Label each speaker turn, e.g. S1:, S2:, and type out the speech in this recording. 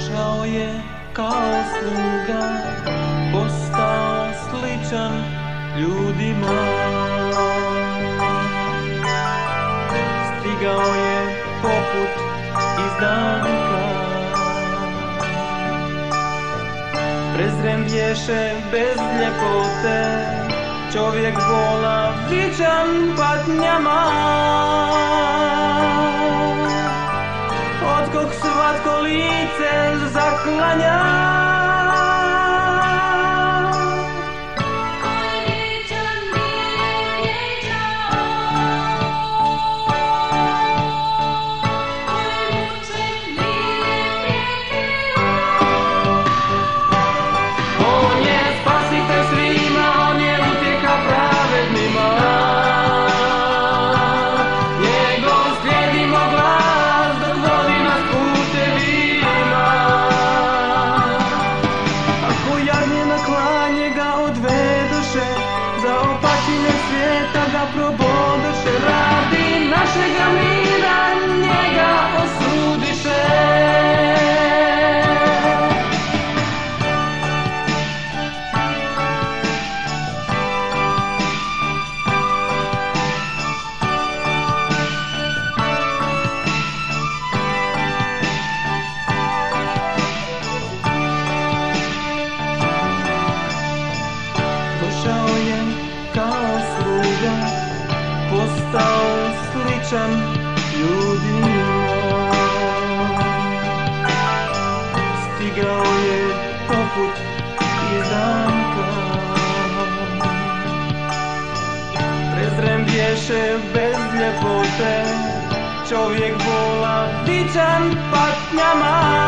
S1: Došao je kao sluga, postao sličan ljudima. Stigao je poput izdanka, prezren bješe bez ljepote, čovjek bola vičan patnjama, od kog svatko lice zaklanja. Za opačine svijeta ga probodoše, radi našega mira njega osudiše. Došao je kao sluga, postao sličan ljudima. Stigao je poput izdanka, prezren bješe bez ljepote, čovjek bola vičan patnjama.